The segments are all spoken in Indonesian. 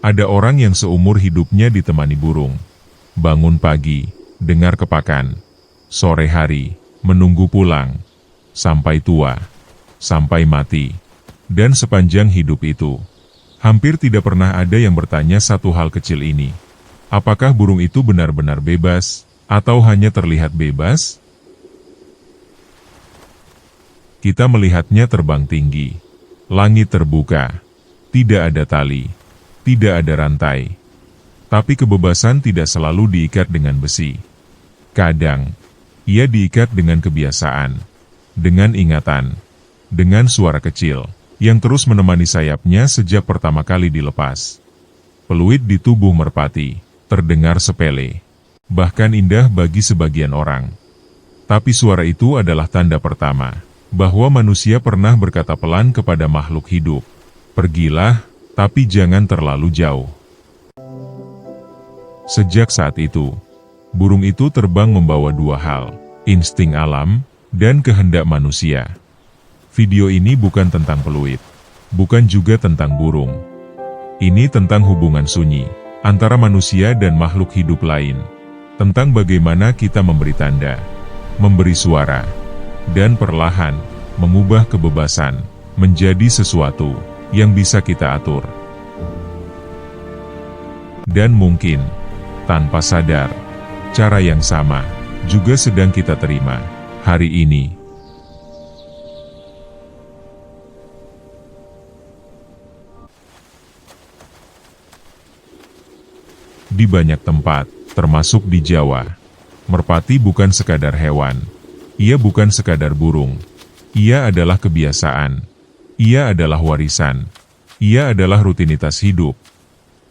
Ada orang yang seumur hidupnya ditemani burung. Bangun pagi, dengar kepakan. Sore hari, menunggu pulang. Sampai tua, sampai mati. Dan sepanjang hidup itu, hampir tidak pernah ada yang bertanya satu hal kecil ini. Apakah burung itu benar-benar bebas, atau hanya terlihat bebas? Kita melihatnya terbang tinggi. Langit terbuka. Tidak ada tali. Tidak ada rantai. Tapi kebebasan tidak selalu diikat dengan besi. Kadang, ia diikat dengan kebiasaan, dengan ingatan, dengan suara kecil, yang terus menemani sayapnya sejak pertama kali dilepas. Peluit di tubuh merpati, terdengar sepele, bahkan indah bagi sebagian orang. Tapi suara itu adalah tanda pertama, bahwa manusia pernah berkata pelan kepada makhluk hidup, "Pergilah, tapi jangan terlalu jauh." Sejak saat itu, burung itu terbang membawa dua hal, insting alam, dan kehendak manusia. Video ini bukan tentang peluit, bukan juga tentang burung. Ini tentang hubungan sunyi, antara manusia dan makhluk hidup lain. Tentang bagaimana kita memberi tanda, memberi suara, dan perlahan, mengubah kebebasan, menjadi sesuatu yang bisa kita atur. Dan mungkin, tanpa sadar, cara yang sama juga sedang kita terima hari ini. Di banyak tempat, termasuk di Jawa, merpati bukan sekadar hewan. Ia bukan sekadar burung. Ia adalah kebiasaan. Ia adalah warisan. Ia adalah rutinitas hidup.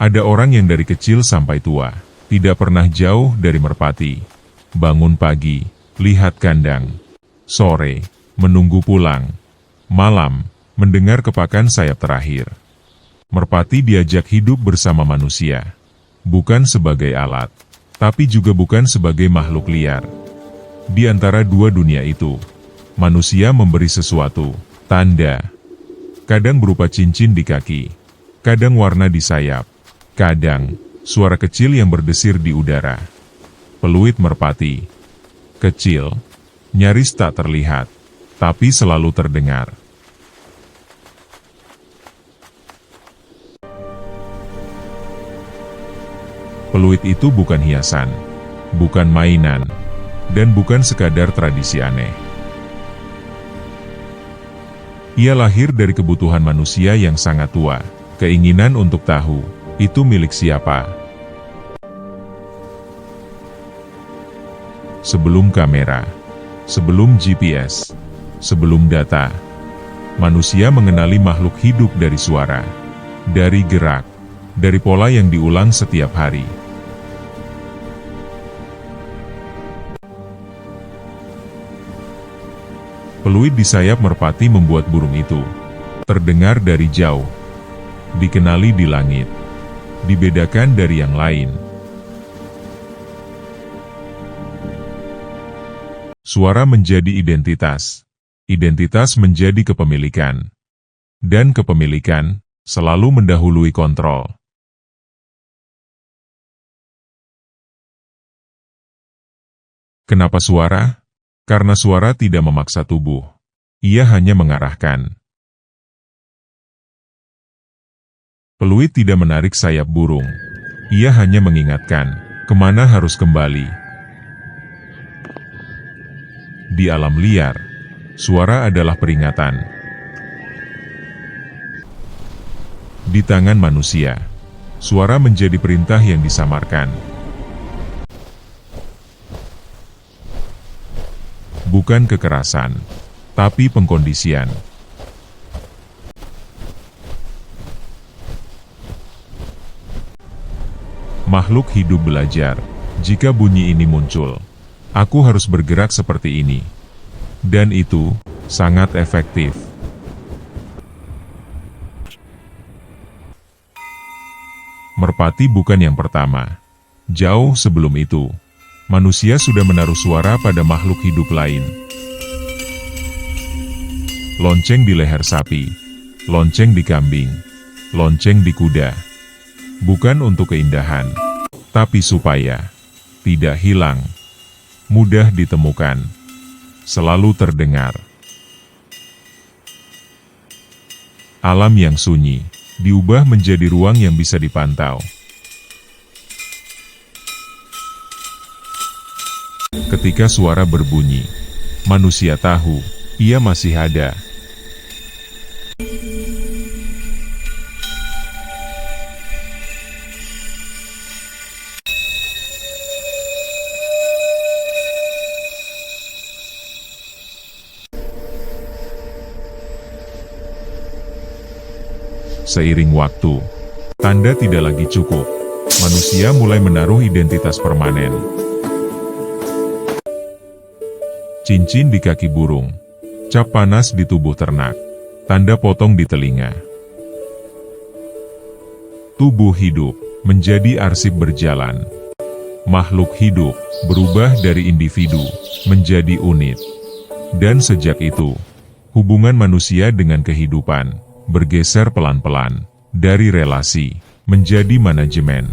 Ada orang yang dari kecil sampai tua, tidak pernah jauh dari merpati. Bangun pagi, lihat kandang. Sore, menunggu pulang. Malam, mendengar kepakan sayap terakhir. Merpati diajak hidup bersama manusia. Bukan sebagai alat, tapi juga bukan sebagai makhluk liar. Di antara dua dunia itu, manusia memberi sesuatu, tanda. Kadang berupa cincin di kaki, kadang warna di sayap, kadang suara kecil yang berdesir di udara. Peluit merpati. Kecil, nyaris tak terlihat, tapi selalu terdengar. Peluit itu bukan hiasan, bukan mainan, dan bukan sekadar tradisi aneh. Ia lahir dari kebutuhan manusia yang sangat tua, keinginan untuk tahu, itu milik siapa. Sebelum kamera, sebelum GPS, sebelum data, manusia mengenali makhluk hidup dari suara, dari gerak, dari pola yang diulang setiap hari. Peluit di sayap merpati membuat burung itu terdengar dari jauh, dikenali di langit, dibedakan dari yang lain. Suara menjadi identitas, identitas menjadi kepemilikan, dan kepemilikan selalu mendahului kontrol. Kenapa suara? Karena suara tidak memaksa tubuh. Ia hanya mengarahkan. Peluit tidak menarik sayap burung. Ia hanya mengingatkan, kemana harus kembali. Di alam liar, suara adalah peringatan. Di tangan manusia, suara menjadi perintah yang disamarkan. Bukan kekerasan, tapi pengkondisian. Makhluk hidup belajar, jika bunyi ini muncul, aku harus bergerak seperti ini. Dan itu sangat efektif. Merpati bukan yang pertama. Jauh sebelum itu, manusia sudah menaruh suara pada makhluk hidup lain. Lonceng di leher sapi, lonceng di kambing, lonceng di kuda. bukan untuk keindahan, tapi supaya tidak hilang, mudah ditemukan, selalu terdengar. Alam yang sunyi diubah menjadi ruang yang bisa dipantau. Ketika suara berbunyi, manusia tahu ia masih ada. Seiring waktu, tanda tidak lagi cukup. Manusia mulai menaruh identitas permanen. Cincin di kaki burung, cap panas di tubuh ternak, tanda potong di telinga. Tubuh hidup menjadi arsip berjalan. Makhluk hidup berubah dari individu menjadi unit. Dan sejak itu, hubungan manusia dengan kehidupan bergeser pelan-pelan dari relasi menjadi manajemen.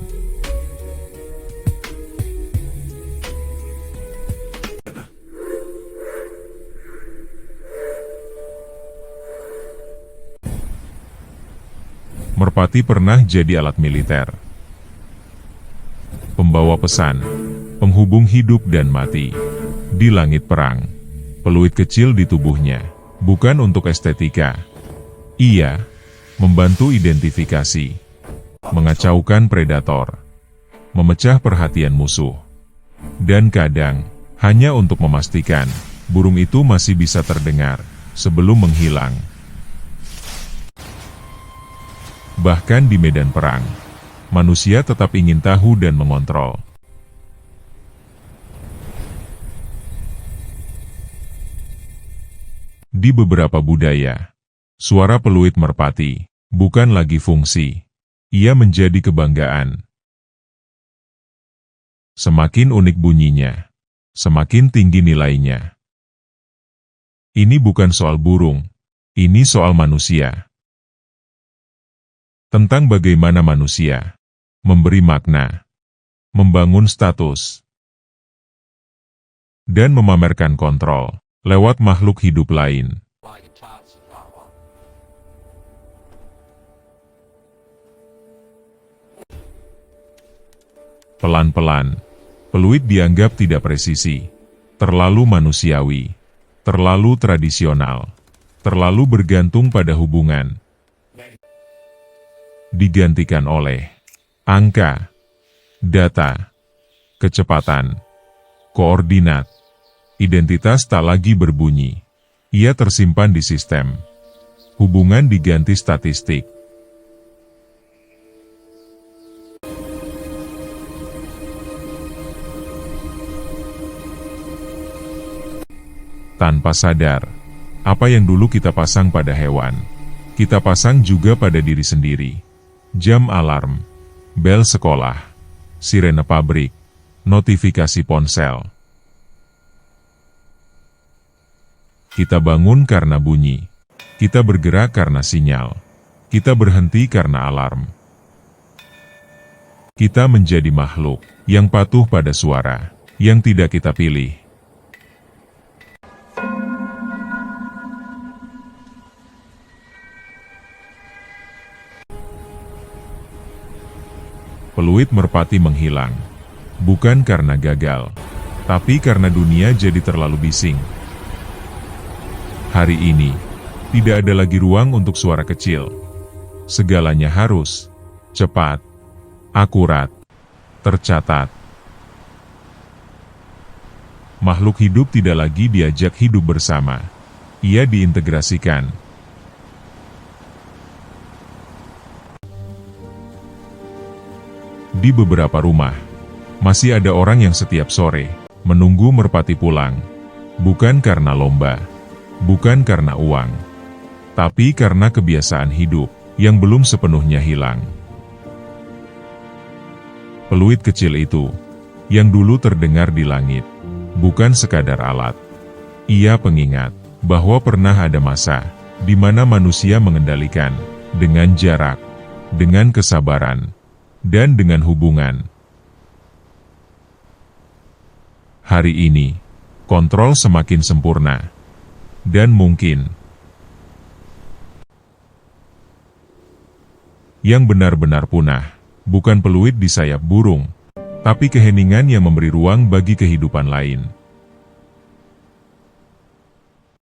Merpati pernah jadi alat militer, pembawa pesan, penghubung hidup dan mati. Di langit perang, peluit kecil di tubuhnya, bukan untuk estetika. Ia membantu identifikasi, mengacaukan predator, memecah perhatian musuh, dan kadang hanya untuk memastikan burung itu masih bisa terdengar sebelum menghilang. Bahkan di medan perang, manusia tetap ingin tahu dan mengontrol. Di beberapa budaya, suara peluit merpati bukan lagi fungsi, ia menjadi kebanggaan. Semakin unik bunyinya, semakin tinggi nilainya. Ini bukan soal burung, ini soal manusia. Tentang bagaimana manusia memberi makna, membangun status, dan memamerkan kontrol lewat makhluk hidup lain. Pelan-pelan, peluit dianggap tidak presisi, terlalu manusiawi, terlalu tradisional, terlalu bergantung pada hubungan. Digantikan oleh angka, data, kecepatan, koordinat. Identitas tak lagi berbunyi. Ia tersimpan di sistem. Hubungan diganti statistik. Tanpa sadar, apa yang dulu kita pasang pada hewan, kita pasang juga pada diri sendiri. Jam alarm, bel sekolah, sirene pabrik, notifikasi ponsel. Kita bangun karena bunyi, kita bergerak karena sinyal, kita berhenti karena alarm. Kita menjadi makhluk yang patuh pada suara yang tidak kita pilih. Peluit merpati menghilang, bukan karena gagal, tapi karena dunia jadi terlalu bising. Hari ini, tidak ada lagi ruang untuk suara kecil. Segalanya harus cepat, akurat, tercatat. Makhluk hidup tidak lagi diajak hidup bersama. Ia diintegrasikan. Di beberapa rumah, masih ada orang yang setiap sore menunggu merpati pulang. Bukan karena lomba, bukan karena uang, tapi karena kebiasaan hidup yang belum sepenuhnya hilang. Peluit kecil itu, yang dulu terdengar di langit, bukan sekadar alat. Ia pengingat bahwa pernah ada masa di mana manusia mengendalikan dengan jarak, dengan kesabaran, dan dengan hubungan. Hari ini, kontrol semakin sempurna. Dan mungkin yang benar-benar punah, bukan peluit di sayap burung, tapi keheningan yang memberi ruang bagi kehidupan lain.